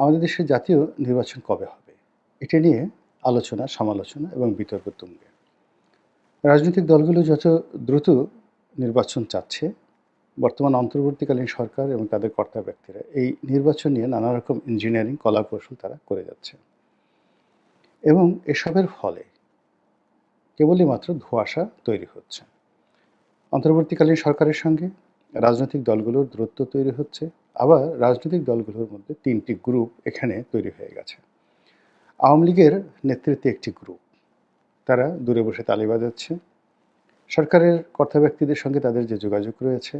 আমাদের দেশের জাতীয় নির্বাচন কবে হবে? এটা নিয়ে আলোচনা, সমালোচনা এবং বিতর্ক তুঙ্গে। রাজনৈতিক দলগুলো যত দ্রুত নির্বাচন চাচ্ছে, বর্তমান অন্তর্বর্তীকালীন সরকার এবং তাদের কর্তা ব্যক্তিরা এই নির্বাচন নিয়ে নানা রকম ইঞ্জিনিয়ারিং কলাকৌশল তারা করে যাচ্ছে। এবং এসবের ফলে কেবলই মাত্র ধোঁয়াশা তৈরি হচ্ছে। অন্তর্বর্তীকালীন সরকারের সঙ্গে রাজনৈতিক দলগুলোর দূরত্ব তৈরি হচ্ছে। আবার রাজনৈতিক দলগুলোর মধ্যে ৩ টি গ্রুপ এখানে তৈরি হয়ে গেছে। আওয়ামী লীগের নেতৃত্বে একটি গ্রুপ। তারা দূরে বসে তালি বাজাচ্ছে। সরকারের কর্তা ব্যক্তিদের সঙ্গে তাদের যে যোগাযোগ রয়েছে,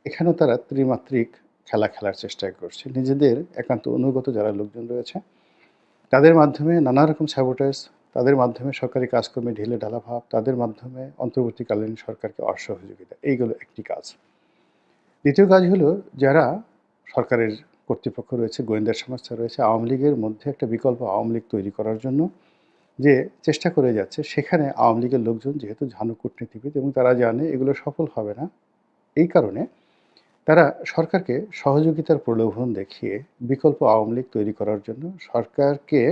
এখানেও তারা ত্রিমাত্রিক খেলা খেলার চেষ্টা করছে। নিজেদের একান্ত অনুগত যারা লোকজন রয়েছে, তাদের মাধ্যমে নানা রকম স্যাবোটাজ, তাদের মাধ্যমে সরকারি কাজকর্মে ঢিলেঢালা ভাব, তাদের মাধ্যমে অন্তর্বর্তীকালীন সরকারকে অসহযোগিতা। এইগুলো একটি কাজ। দ্বিতীয় কাজ হলো যারা সরকারের কর্তৃপক্ষ রয়েছে, গোয়েন্দা সংস্থা রয়েছে, আওয়ামী লীগের মধ্যে একটা বিকল্প আওয়ামী লীগ তৈরি করার জন্য যে চেষ্টা করে যাচ্ছে, সেখানে আওয়ামী লীগের লোকজন যেহেতু ঝানু কূটনীতিবিদ এবং তারা জানে এগুলো সফল হবে না, এই কারণে তারা সরকারকে সহযোগিতার প্রলোভন দেখিয়ে বিকল্প আওয়ামী লীগ তৈরি করার জন্য সরকারকে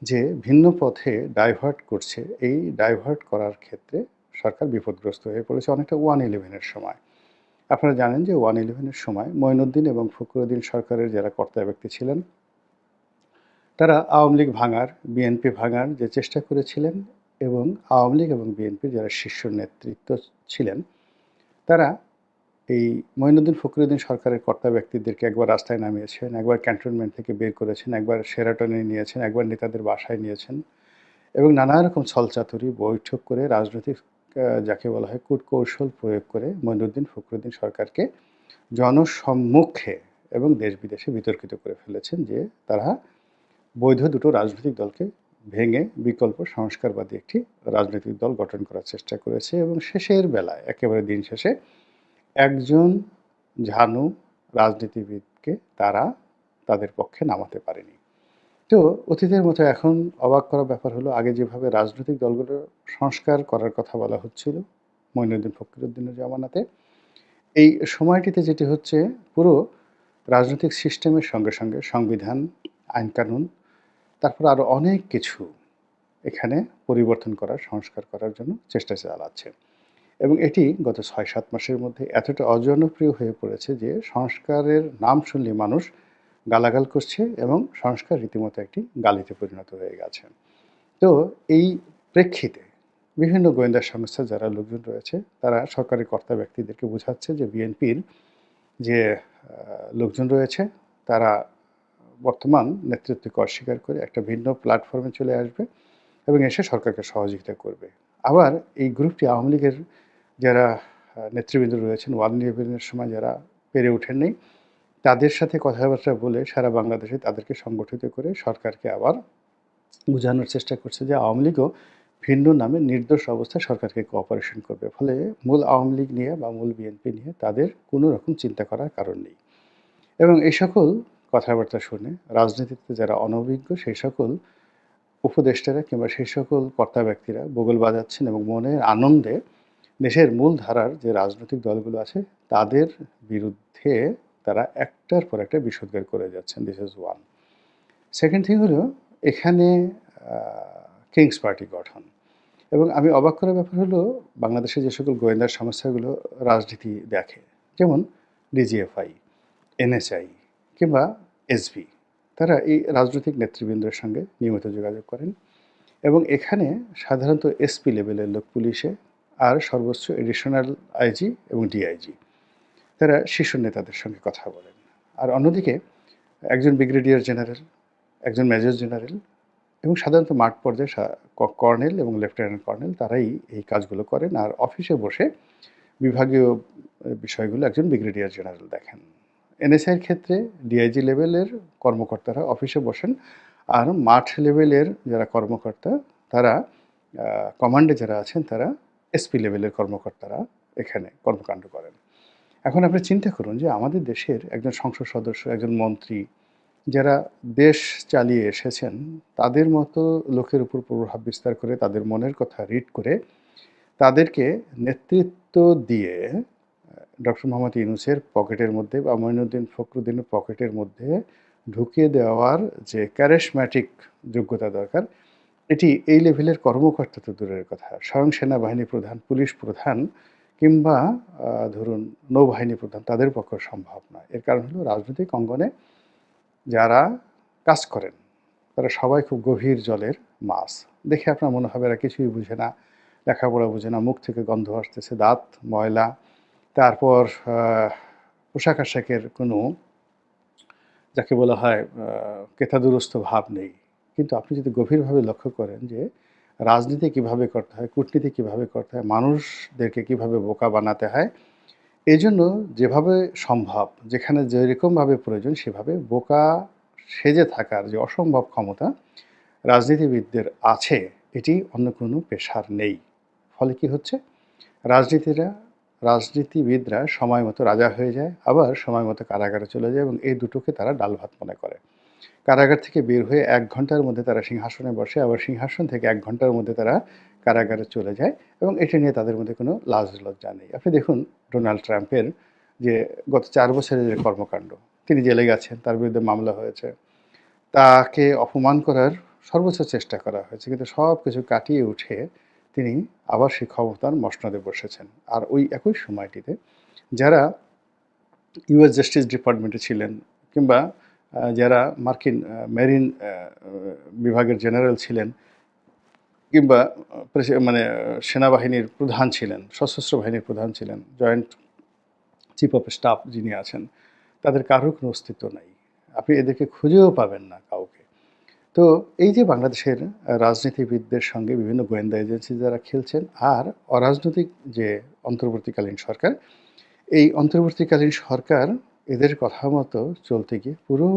যে ভিন্ন পথে ডাইভার্ট করছে, এই ডাইভার্ট করার ক্ষেত্রে সরকার বিপদগ্রস্ত হয়ে পড়েছে অনেকটা 111-এর সময়। আপনারা জানেন যে 111-এর সময় মঈনুদ্দিন এবং ফখরুদ্দিন সরকারের যারা কর্তা ব্যক্তি ছিলেন, তারা আওয়ামী লীগ ভাঙার, বিএনপি ভাঙার যে চেষ্টা করেছিলেন এবং আওয়ামী লীগ এবং বিএনপির যারা শীর্ষ নেতৃত্ব ছিলেন, তারা এই মঈনুদ্দিন ফখরুদ্দিন সরকারের কর্তা ব্যক্তিদেরকে একবার রাস্তায় নামিয়েছেন, একবার ক্যান্টনমেন্ট থেকে বের করেছেন, একবার শেরাটনে নিয়েছেন, একবার নেতাদের বাসায় নিয়েছেন এবং নানা রকম ছলচাতুরি বৈঠক করে রাজনৈতিক যাকে বলা হয় কূটকৌশল প্রয়োগ করে মঈনুদ্দিন ফখরুদ্দিন সরকারকে জনসম্মুখে এবং দেশ বিদেশে বিতর্কিত করে ফেলেছেন যে তারা বৈধ দুটো রাজনৈতিক দলকে ভেঙে বিকল্প সংস্কারবাদী একটি রাজনৈতিক দল গঠন করার চেষ্টা করেছে এবং শেষের বেলায় একেবারে দিন শেষে একজন ঝানু রাজনীতিবিদকে তারা তাদের পক্ষে নামাতে পারেনি। তো অতীতের মতো এখন অবাক করা ব্যাপার হলো, আগে যেভাবে রাজনৈতিক দলগুলো সংস্কার করার কথা বলা হচ্ছিল মঈনুদ্দিন ফখরুদ্দিনের জামানাতে, এই সময়টিতে যেটি হচ্ছে পুরো রাজনৈতিক সিস্টেমের সঙ্গে সঙ্গে সংবিধান, আইনকানুন, তারপর আরও অনেক কিছু এখানে পরিবর্তন করার, সংস্কার করার জন্য চেষ্টা চালাচ্ছে এবং এটি গত ৬-৭ মাসের মধ্যে এতটা অজনপ্রিয় হয়ে পড়েছে যে সংস্কারের নাম শুনলে মানুষ গালাগাল করছে এবং সংস্কার রীতিমতো একটি গালিতে পরিণত হয়ে গেছে। তো এই প্রেক্ষিতে বিভিন্ন গোয়েন্দা সংস্থার যারা লোকজন রয়েছে, তারা সরকারি কর্তা ব্যক্তিদেরকে বোঝাচ্ছে যে বিএনপির যে লোকজন রয়েছে, তারা বর্তমান নেতৃত্বকে অস্বীকার করে একটা ভিন্ন প্ল্যাটফর্মে চলে আসবে এবং এসে সরকারকে সহযোগিতা করবে। আবার এই গ্রুপটি আওয়ামী লীগের যারা নেতৃবৃন্দ রয়েছেন 111-এর সময় যারা পেরে ওঠেননি, তাদের সাথে কথাবার্তা বলে সারা বাংলাদেশে তাদেরকে সংগঠিত করে সরকারকে আবার বোঝানোর চেষ্টা করছে যে আওয়ামী লীগও ভিন্ন নামে নির্দোষ অবস্থায় সরকারকে কোঅপারেশন করবে। ফলে মূল আওয়ামী লীগ নিয়ে বা মূল বিএনপি নিয়ে তাদের কোনো রকম চিন্তা করার কারণ নেই। এবং এই সকল কথাবার্তা শুনে রাজনীতিতে যারা অনভিজ্ঞ সেই সকল উপদেষ্টারা কিংবা সেই সকল কর্তা ব্যক্তিরা বগল বাজাচ্ছেন এবং মনের আনন্দে দেশের মূল ধারার যে রাজনৈতিক দলগুলো আছে তাদের বিরুদ্ধে তারা একটার পর একটা বিষোদ্গার করে যাচ্ছেন। This is one. Second thing হলো এখানে কিংস পার্টি গঠন এবং আমি অবাক করার ব্যাপার হলো বাংলাদেশে যে সকল গোয়েন্দা সংস্থাগুলো রাজনীতি দেখে, যেমন ডিজিএফআই, এনএসআই কিংবা এসবি, তারা এই রাজনৈতিক নেতৃবৃন্দের সঙ্গে নিয়মিত যোগাযোগ করেন এবং এখানে সাধারণত এসপি লেভেলের লোক পুলিশে আর সর্বোচ্চ এডিশনাল আইজি এবং ডিআইজি, তারা শীর্ষ নেতাদের সঙ্গে কথা বলেন। আর অন্যদিকে একজন ব্রিগেডিয়ার জেনারেল, একজন মেজর জেনারেল এবং সাধারণত মাঠ পর্যায়ে কর্নেল এবং লেফটেন্যান্ট কর্নেল তারাই এই কাজগুলো করেন আর অফিসে বসে বিভাগীয় বিষয়গুলো একজন ব্রিগেডিয়ার জেনারেল দেখেন। এনএসআইয়ের ক্ষেত্রে ডিআইজি লেভেলের কর্মকর্তারা অফিসে বসেন আর মাঠ লেভেলের যারা কর্মকর্তা তারা কমান্ডে যারা আছেন তারা এসপি লেভেলের কর্মকর্তারা এখানে কর্মকাণ্ড করেন। এখন আপনি চিন্তা করুন যে আমাদের দেশের একজন সংসদ সদস্য, একজন মন্ত্রী যারা দেশ চালিয়ে এসেছেন, তাদের মতো লোকের উপর প্রভাব বিস্তার করে তাদের মনের কথা রিড করে তাদেরকে নেতৃত্ব দিয়ে ডক্টর মোহাম্মদ ইউনূসের পকেটের মধ্যে বা মঈনুদ্দিন ফখরুদ্দিনের পকেটের মধ্যে ঢুকিয়ে দেওয়ার যে ক্যারিশম্যাটিক যোগ্যতা দরকার, এটি এই লেভেলের কর্মকর্তা তো দূরের কথা। স্বয়ং সেনাবাহিনী প্রধান, পুলিশ প্রধান কিংবা ধরুন নৌবাহিনী প্রধান তাদের পক্ষেও সম্ভব নয়। এর কারণ হলো রাজনৈতিক অঙ্গনে যারা কাজ করেন তারা সবাই খুব গভীর জলের মাছ। দেখে আপনার মনে হবে এরা কিছুই বুঝে না, লেখাপড়া বুঝে না, মুখ থেকে গন্ধ আসতেছে, দাঁত ময়লা, তারপর পোশাক আশাকের কোনো যাকে বলা হয় কেতাদুরস্ত ভাব নেই। কিন্তু আপনি যদি গভীরভাবে লক্ষ্য করেন যে রাজনীতি কিভাবে করতে হয়, কূটনীতি কিভাবে করতে হয়, মানুষদেরকে কিভাবে বোকা বানাতে হয়, এজন্য যেভাবে সম্ভব, যেখানে যেরকমভাবে প্রয়োজন সেভাবে বোকা সেজে থাকার যে অসম্ভব ক্ষমতা রাজনীতিবিদদের আছে, এটি অন্য কোনো পেশার নেই। ফলে কি হচ্ছে? রাজনীতিরা রাজনীতিবিদরা সময় মতো রাজা হয়ে যায়, আবার সময় মতো কারাগারে চলে যায় এবং এই দুটোকে তারা ডাল ভাত মনে করে। কারাগার থেকে বের হয়ে ১ ঘন্টার মধ্যে তারা সিংহাসনে বসে, আবার সিংহাসন থেকে ১ ঘন্টার মধ্যে তারা কারাগারে চলে যায় এবং এটা নিয়ে তাদের মধ্যে কোনো লাজ লজ্জা নেই। আপনি দেখুন ডোনাল্ড ট্রাম্পের যে গত ৪ বছরের যে কর্মকাণ্ড, তিনি জেলে গেছেন, তার বিরুদ্ধে মামলা হয়েছে। তাকে অপমান করার সর্বোচ্চ চেষ্টা করা হয়েছে। কিন্তু সব কিছু কাটিয়ে উঠে তিনি আবার সেই ক্ষমতার মসনদে বসেছেন। আর ওই একই সময়টিতে যারা ইউএস জাস্টিস ডিপার্টমেন্টে ছিলেন কিংবা যারা মার্কিন মেরিন বিভাগের জেনারেল ছিলেন কিংবা মানে সেনাবাহিনীর প্রধান ছিলেন, সশস্ত্র বাহিনীর প্রধান ছিলেন, জয়েন্ট চিফ অফ স্টাফ যিনি আছেন, তাদের কারোর কোনো অস্তিত্ব নাই। আপনি এদেরকে খুঁজেও পাবেন না কাউকে। তো এই যে বাংলাদেশের রাজনীতিবিদদের সঙ্গে বিভিন্ন গোয়েন্দা এজেন্সি যারা খেলছেন আর অরাজনৈতিক যে অন্তর্বর্তীকালীন সরকার, এই অন্তর্বর্তীকালীন সরকার এদের কথা মতো চলতে গিয়ে পুরো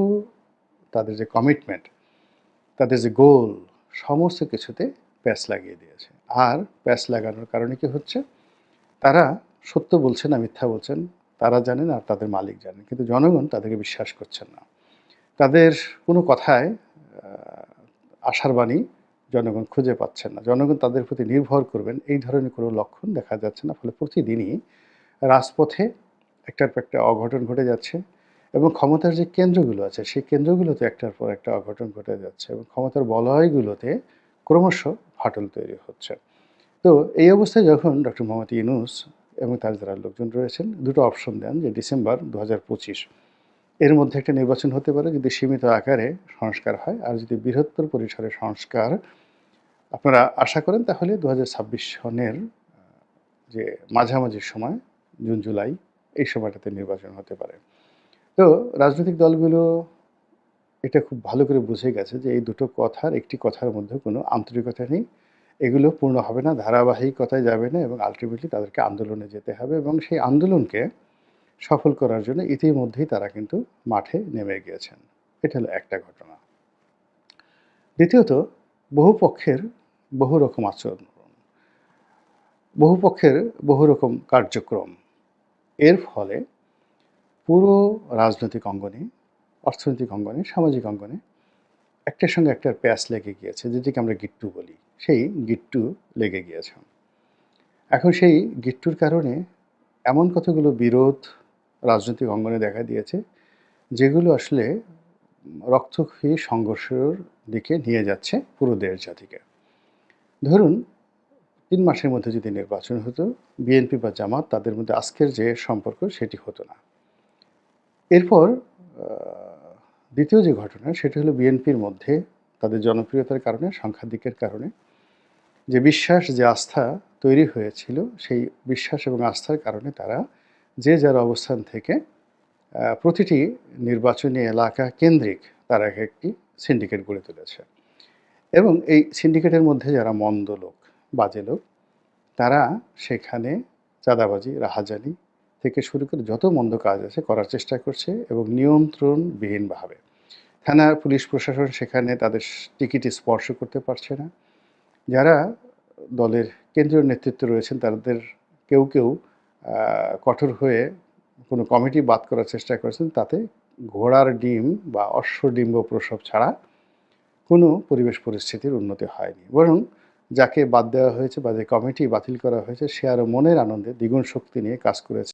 তাদের যে কমিটমেন্ট, তাদের যে গোল, সমস্ত কিছুতে প্যাঁচ লাগিয়ে দিয়েছে। আর প্যাঁচ লাগানোর কারণে কি হচ্ছে? তারা সত্য বলছেন না মিথ্যা বলছেন, তারা জানেন আর তাদের মালিক জানেন। কিন্তু জনগণ তাদেরকে বিশ্বাস করছেন না। তাদের কোনো কথায় আশার বাণী জনগণ খুঁজে পাচ্ছেন না। জনগণ তাদের প্রতি নির্ভর করবেন এই ধরনের কোনো লক্ষণ দেখা যাচ্ছে না। ফলে প্রতিদিনই রাজপথে একটার পর একটা অঘটন ঘটে যাচ্ছে এবং ক্ষমতার যে কেন্দ্রগুলো আছে সেই কেন্দ্রগুলোতে একটার পর একটা অঘটন ঘটে যাচ্ছে এবং ক্ষমতার বলয়গুলোতে ক্রমশ ফাটল তৈরি হচ্ছে। তো এই অবস্থায় যখন ডক্টর মোহাম্মদ ইউনূস এবং তার যারা লোকজন রয়েছেন দুটো অপশন দেন যে ডিসেম্বর ২০২৫ এর মধ্যে একটা নির্বাচন হতে পারে যদি সীমিত আকারে সংস্কার হয়, আর যদি বৃহত্তর পরিসরে সংস্কার আপনারা আশা করেন তাহলে ২০২৬ সনের যে মাঝামাঝি সময় জুন জুলাই এই সময়টাতে নির্বাচন হতে পারে। তো রাজনৈতিক দলগুলো এটা খুব ভালো করে বুঝে গেছে যে এই দুটো কথার একটি কথার মধ্যে কোনো আন্তরিকতা নেই, এগুলো পূর্ণ হবে না, ধারাবাহিকতায় যাবে না এবং আলটিমেটলি তাদেরকে আন্দোলনে যেতে হবে এবং সেই আন্দোলনকে সফল করার জন্য ইতিমধ্যেই তারা কিন্তু মাঠে নেমে গিয়েছেন। এটা হলো একটা ঘটনা। দ্বিতীয়ত বহু পক্ষের বহু রকম আচরণ, বহু পক্ষের বহু রকম কার্যক্রম। এর ফলে পুরো রাজনৈতিক অঙ্গনে, অর্থনৈতিক অঙ্গনে, সামাজিক অঙ্গনে একটার সঙ্গে একটার প্যাঁচ লেগে গিয়েছে, যেটিকে আমরা গিট্টু বলি। সেই গিট্টু লেগে গিয়েছে। এখন সেই গিট্টুর কারণে এমন কতগুলো বিরোধ রাজনৈতিক অঙ্গনে দেখা দিয়েছে যেগুলো আসলে রক্তক্ষয়ী সংঘর্ষের দিকে নিয়ে যাচ্ছে পুরো দেশ জাতিকে। ধরুন ৩ মাসের মধ্যে যদি নির্বাচন হতো, বিএনপি বা জামাত তাদের মধ্যে আজকের যে সম্পর্ক সেটি হতো না। এরপর আ দ্বিতীয় যে ঘটনা সেটি হলো বিএনপির মধ্যে তাদের জনপ্রিয়তার কারণে, সংখ্যাধিক্যের কারণে যে বিশ্বাস, যে আস্থা তৈরি হয়েছিল, সেই বিশ্বাস এবং আস্থার কারণে তারা যে যার অবস্থান থেকে প্রতিটি নির্বাচনী এলাকা কেন্দ্রিক তারা একটি সিন্ডিকেট গড়ে তুলেছে এবং এই সিন্ডিকেটের মধ্যে যারা মন্দ লোক, বাজে লোক, তারা সেখানে চাঁদাবাজি, রাহাজানি থেকে শুরু করে যত মন্দ কাজ আছে করার চেষ্টা করছে এবং নিয়ন্ত্রণবিহীনভাবে। থানা, পুলিশ প্রশাসন সেখানে তাদের টিকিট স্পর্শ করতে পারছে না। যারা দলের কেন্দ্রীয় নেতৃত্বে রয়েছেন তাদের কেউ কেউ কঠোর হয়ে কোনো কমিটি বাদ করার চেষ্টা করেছেন, তাতে ঘোড়ার ডিম বা অশ্বডিম্ব প্রসব ছাড়া কোনো পরিবেশ পরিস্থিতির উন্নতি হয়নি। বরং যাকে বাদ দেওয়া হয়েছে বা যে কমিটি বাতিল করা হয়েছে সে আরও মনের আনন্দে দ্বিগুণ শক্তি নিয়ে কাজ করেছে।